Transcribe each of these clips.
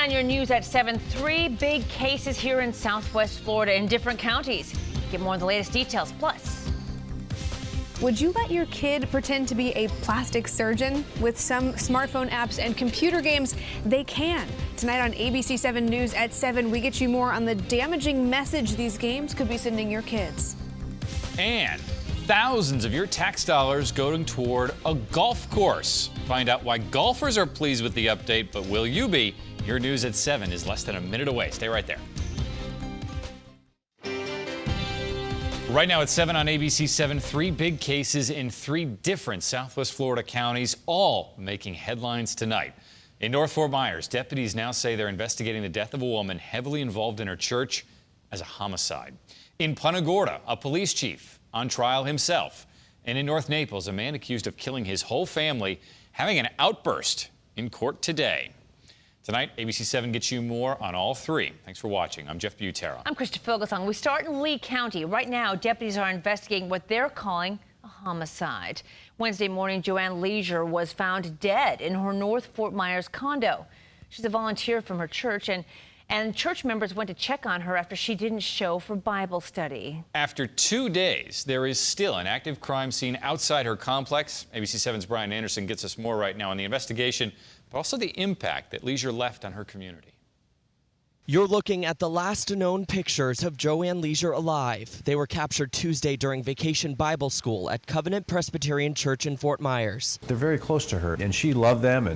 Tonight on your news at 7, 3 big cases here in Southwest Florida in different counties. Get more on the latest details. Plus, would you let your kid pretend to be a plastic surgeon? With some smartphone apps and computer games, they can. Tonight on ABC 7 News at 7, we get you more on the damaging message these games could be sending your kids. And thousands of your tax dollars going toward a golf course. Find out why golfers are pleased with the update, but will you be? Your news at 7 is less than a minute away. Stay right there. Right now at 7 on ABC 7, 3 big cases in 3 different Southwest Florida counties, all making headlines tonight. In North Fort Myers, deputies now say they're investigating the death of a woman heavily involved in her church as a homicide. In Punta Gorda, a police chief on trial himself. And in North Naples, a man accused of killing his whole family having an outburst in court today. Tonight, ABC 7 gets you more on all 3. Thanks for watching. I'm Jeff Butera. I'm Krista Fogelsong. We start in Lee County. Right now, deputies are investigating what they're calling a homicide. Wednesday morning, Joanne Leisure was found dead in her North Fort Myers condo. She's a volunteer from her church, and church members went to check on her after she didn't show for Bible study. After 2 days, there is still an active crime scene outside her complex. ABC 7's Brian Anderson gets us more right now on the investigation, but also the impact that Leisure left on her community. You're looking at the last known pictures of Joanne Leisure alive. They were captured Tuesday during Vacation Bible School at Covenant Presbyterian Church in Fort Myers. They're very close to her, and she loved them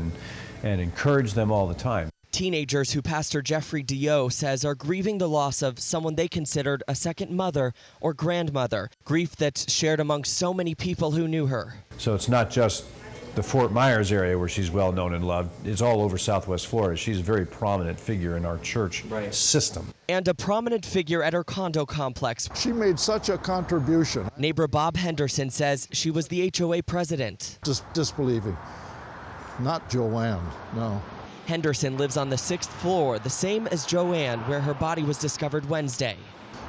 and encouraged them all the time. Teenagers who Pastor Jeffrey Dio says are grieving the loss of someone they considered a second mother or grandmother, grief that's shared among so many people who knew her. So it's not just the Fort Myers area where she's well known and loved. It's all over Southwest Florida. She's a very prominent figure in our church system. And a prominent figure at her condo complex. She made such a contribution. Neighbor Bob Henderson says she was the HOA president. Just disbelieving. Not Joanne, no. Henderson lives on the 6th floor, the same as Joanne, where her body was discovered Wednesday.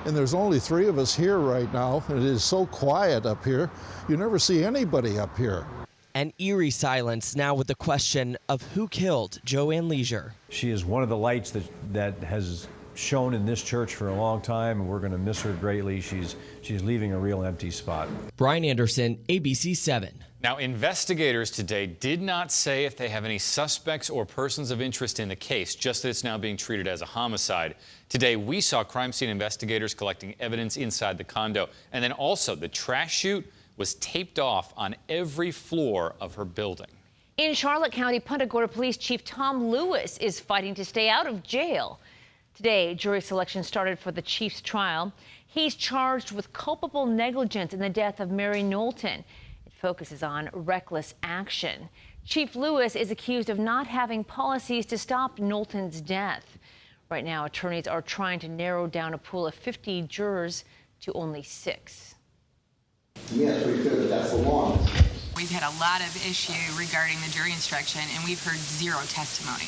And there's only 3 of us here right now, and it is so quiet up here. You never see anybody up here. An eerie silence now with the question of who killed Joanne Leisure. She is one of the lights that has shone in this church for a long time, and we're going to miss her greatly. She's leaving a real empty spot. Brian Anderson, ABC 7. Now, investigators today did not say if they have any suspects or persons of interest in the case, just that it's now being treated as a homicide. Today, we saw crime scene investigators collecting evidence inside the condo, and then also the trash chute was taped off on every floor of her building. In Charlotte County, Punta Gorda Police Chief Tom Lewis is fighting to stay out of jail. Today, jury selection started for the chief's trial. He's charged with culpable negligence in the death of Mary Knowlton. It focuses on reckless action. Chief Lewis is accused of not having policies to stop Knowlton's death. Right now, attorneys are trying to narrow down a pool of 50 jurors to only 6. Yes, we could. That's the law. We've had a lot of issue regarding the jury instruction, and we've heard 0 testimony.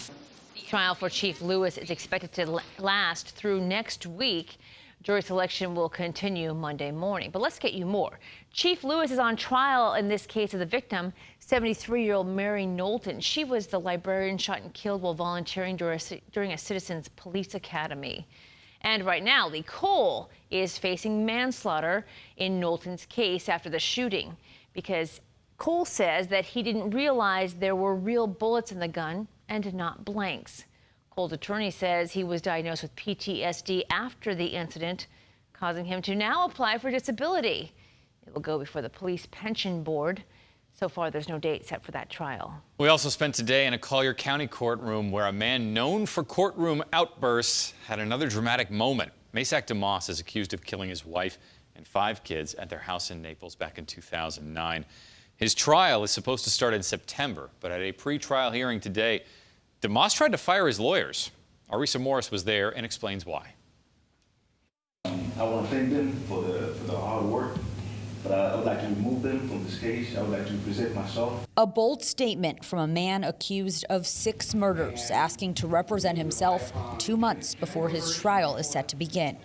The trial for Chief Lewis is expected to last through next week. Jury selection will continue Monday morning. But let's get you more. Chief Lewis is on trial in this case of the victim, 73-year-old Mary Knowlton. She was the librarian shot and killed while volunteering during a Citizens Police Academy. And right now, Lee Cole is facing manslaughter in Knowlton's case after the shooting because Cole says that he didn't realize there were real bullets in the gun and not blanks. Cole's attorney says he was diagnosed with PTSD after the incident, causing him to now apply for disability. It will go before the Police Pension Board. So far, there's no date set for that trial. We also spent today in a Collier County courtroom where a man known for courtroom outbursts had another dramatic moment. Masak DeMoss is accused of killing his wife and 5 kids at their house in Naples back in 2009. His trial is supposed to start in September, but at a pre-trial hearing today, DeMoss tried to fire his lawyers. Arisa Morris was there and explains why. I want to thank them for the hard work. But I would like to remove them from this case. I would like to present myself. A bold statement from a man accused of 6 murders, asking to represent himself 2 months before his trial is set to begin.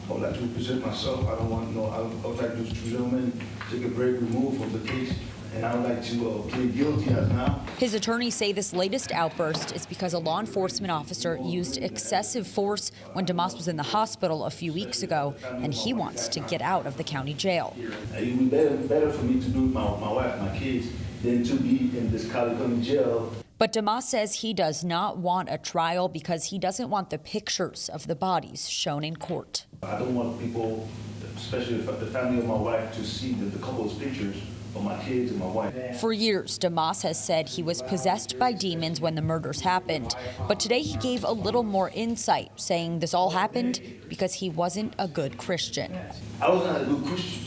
I would like to present myself. I don't want no. I would like those 2 gentlemen take a break, remove from the case, and I would like to plead guilty as now. His attorneys say this latest outburst is because a law enforcement officer used excessive force when DeMoss was in the hospital a few weeks ago, and he wants to get out of the county jail. It would be better for me to do with my wife, my kids, than to be in this Collier County jail. But DeMoss says he does not want a trial because he doesn't want the pictures of the bodies shown in court. I don't want people, especially the family of my wife, to see the couple's pictures of my kids and my wife. For years, DeMoss has said he was possessed by demons when the murders happened. But today he gave a little more insight, saying this all happened because he wasn't a good Christian. I was not a good Christian,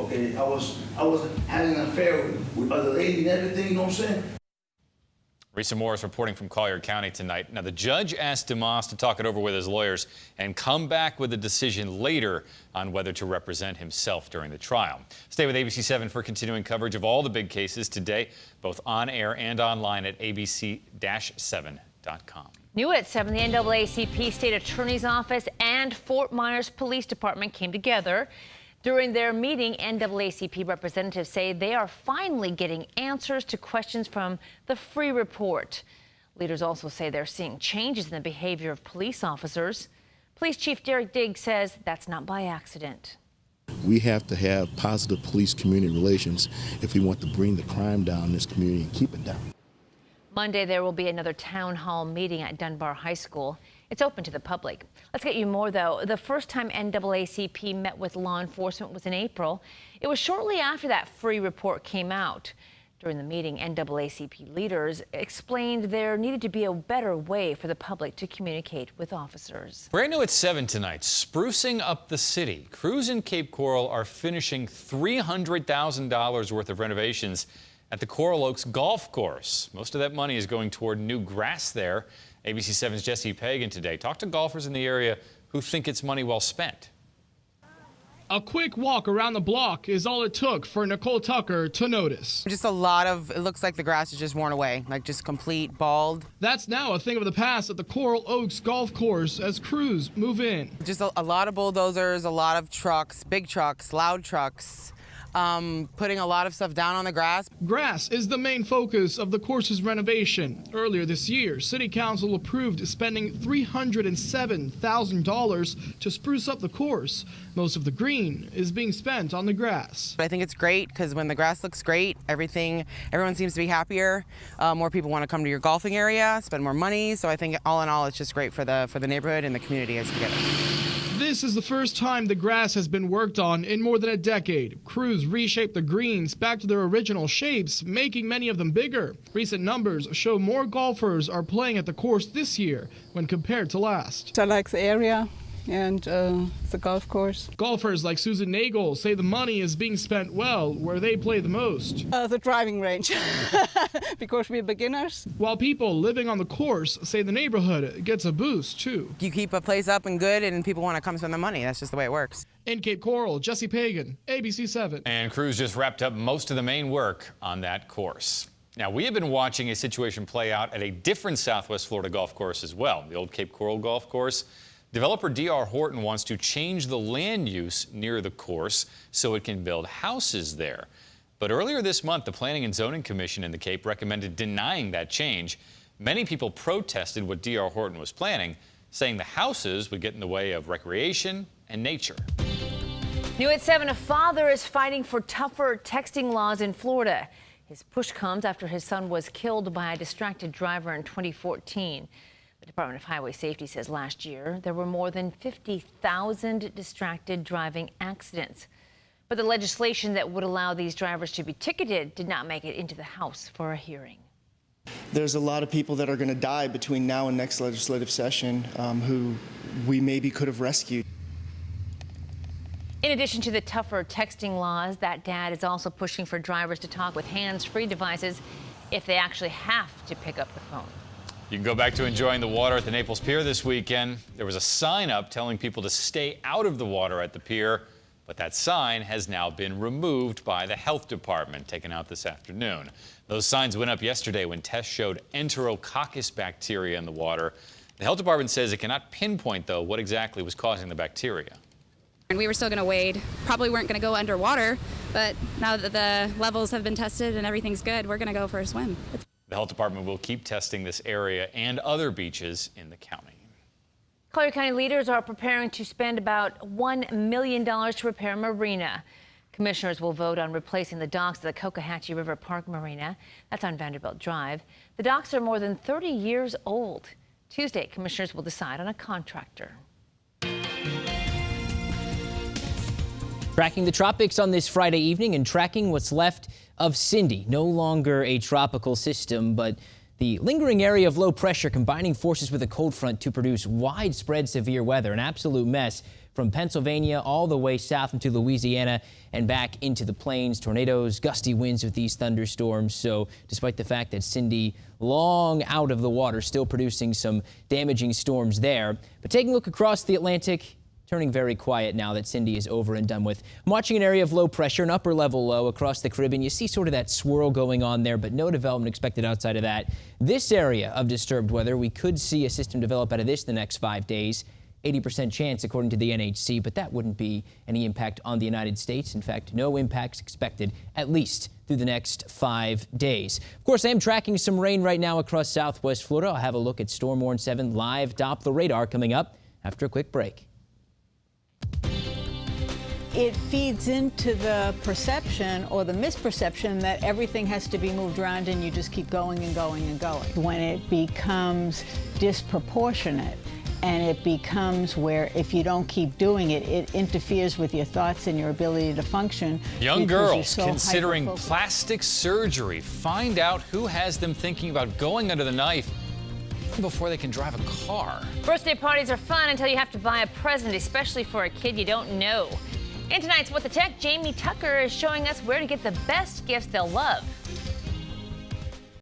okay? I was having an affair with other ladies and everything, you know what I'm saying? Risa Morris reporting from Collier County tonight. Now, the judge asked DeMoss to talk it over with his lawyers and come back with a decision later on whether to represent himself during the trial. Stay with ABC 7 for continuing coverage of all the big cases today, both on air and online at abc-7.com. New at 7, the NAACP State Attorney's Office and Fort Myers Police Department came together. During their meeting, NAACP representatives say they are finally getting answers to questions from the Free Report. Leaders also say they're seeing changes in the behavior of police officers. Police Chief Derek Diggs says that's not by accident. We have to have positive police-community relations if we want to bring the crime down in this community and keep it down. Monday, there will be another town hall meeting at Dunbar High School. It's open to the public. Let's get you more, though. The first time NAACP met with law enforcement was in April. It was shortly after that Free Report came out. During the meeting, NAACP leaders explained there needed to be a better way for the public to communicate with officers. Brand new at 7 tonight, sprucing up the city. Crews in Cape Coral are finishing $300,000 worth of renovations at the Coral Oaks Golf Course. Most of that money is going toward new grass there. ABC 7's Jesse Pagan today talked to golfers in the area who think it's money well spent. A quick walk around the block is all it took for Nicole Tucker to notice. Just a lot of, it looks like the grass is just worn away, like just complete bald. That's now a thing of the past at the Coral Oaks Golf Course as crews move in. Just a lot of bulldozers, a lot of trucks, big trucks, loud trucks. Putting a lot of stuff down on the grass. Grass is the main focus of the course's renovation. Earlier this year, City Council approved spending $307,000 to spruce up the course. Most of the green is being spent on the grass. I think it's great because when the grass looks great, everyone seems to be happier. More people want to come to your golfing area, spend more money. So I think all in all, it's just great for the neighborhood and the community as together. This is the first time the grass has been worked on in more than a decade. Crews reshaped the greens back to their original shapes, making many of them bigger. Recent numbers show more golfers are playing at the course this year when compared to last. I like the area and the golf course. Golfers like Susan Nagel say the money is being spent well where they play the most. The driving range, because we're beginners. While people living on the course say the neighborhood gets a boost too. You keep a place up and good and people want to come spend their money. That's just the way it works. In Cape Coral, Jesse Pagan, ABC 7. And crews just wrapped up most of the main work on that course. Now, we have been watching a situation play out at a different Southwest Florida golf course as well, the old Cape Coral Golf Course. Developer D.R. Horton wants to change the land use near the course so it can build houses there. But earlier this month, the Planning and Zoning Commission in the Cape recommended denying that change. Many people protested what D.R. Horton was planning, saying the houses would get in the way of recreation and nature. New at 7, a father is fighting for tougher texting laws in Florida. His push comes after his son was killed by a distracted driver in 2014. The Department of Highway Safety says last year there were more than 50,000 distracted driving accidents. But the legislation that would allow these drivers to be ticketed did not make it into the House for a hearing. There's a lot of people that are going to die between now and next legislative session who we maybe could have rescued. In addition to the tougher texting laws, that dad is also pushing for drivers to talk with hands-free devices if they actually have to pick up the phone. You can go back to enjoying the water at the Naples Pier this weekend. There was a sign up telling people to stay out of the water at the pier, but that sign has now been removed by the health department, taken out this afternoon. Those signs went up yesterday when tests showed Enterococcus bacteria in the water. The health department says it cannot pinpoint, though, what exactly was causing the bacteria. And we were still going to wade, probably weren't going to go underwater, but now that the levels have been tested and everything's good, we're going to go for a swim. The health department will keep testing this area and other beaches in the county. Collier County leaders are preparing to spend about $1 million to repair a marina. Commissioners will vote on replacing the docks at the Cocohatchee River Park Marina. That's on Vanderbilt Drive. The docks are more than 30 years old. Tuesday, commissioners will decide on a contractor. Tracking the tropics on this Friday evening and tracking what's left of Cindy. No longer a tropical system, but the lingering area of low pressure combining forces with a cold front to produce widespread severe weather. An absolute mess from Pennsylvania all the way south into Louisiana and back into the plains. Tornadoes, gusty winds with these thunderstorms. So despite the fact that Cindy long out of the water, still producing some damaging storms there. But taking a look across the Atlantic, turning very quiet now that Cindy is over and done with. I'm watching an area of low pressure, an upper level low across the Caribbean. You see sort of that swirl going on there, but no development expected outside of that. This area of disturbed weather, we could see a system develop out of this the next 5 days. 80% chance according to the NHC, but that wouldn't be any impact on the United States. In fact, no impacts expected, at least through the next 5 days. Of course, I am tracking some rain right now across southwest Florida. I'll have a look at Storm Warn 7 live Doppler radar coming up after a quick break. It feeds into the perception or the misperception that everything has to be moved around and you just keep going and going and going. When it becomes disproportionate and it becomes where if you don't keep doing it, it interferes with your thoughts and your ability to function. Young girls considering plastic surgery. Find out who has them thinking about going under the knife before they can drive a car. Birthday parties are fun until you have to buy a present, especially for a kid you don't know. In tonight's What the Tech, Jamie Tucker is showing us where to get the best gifts they'll love.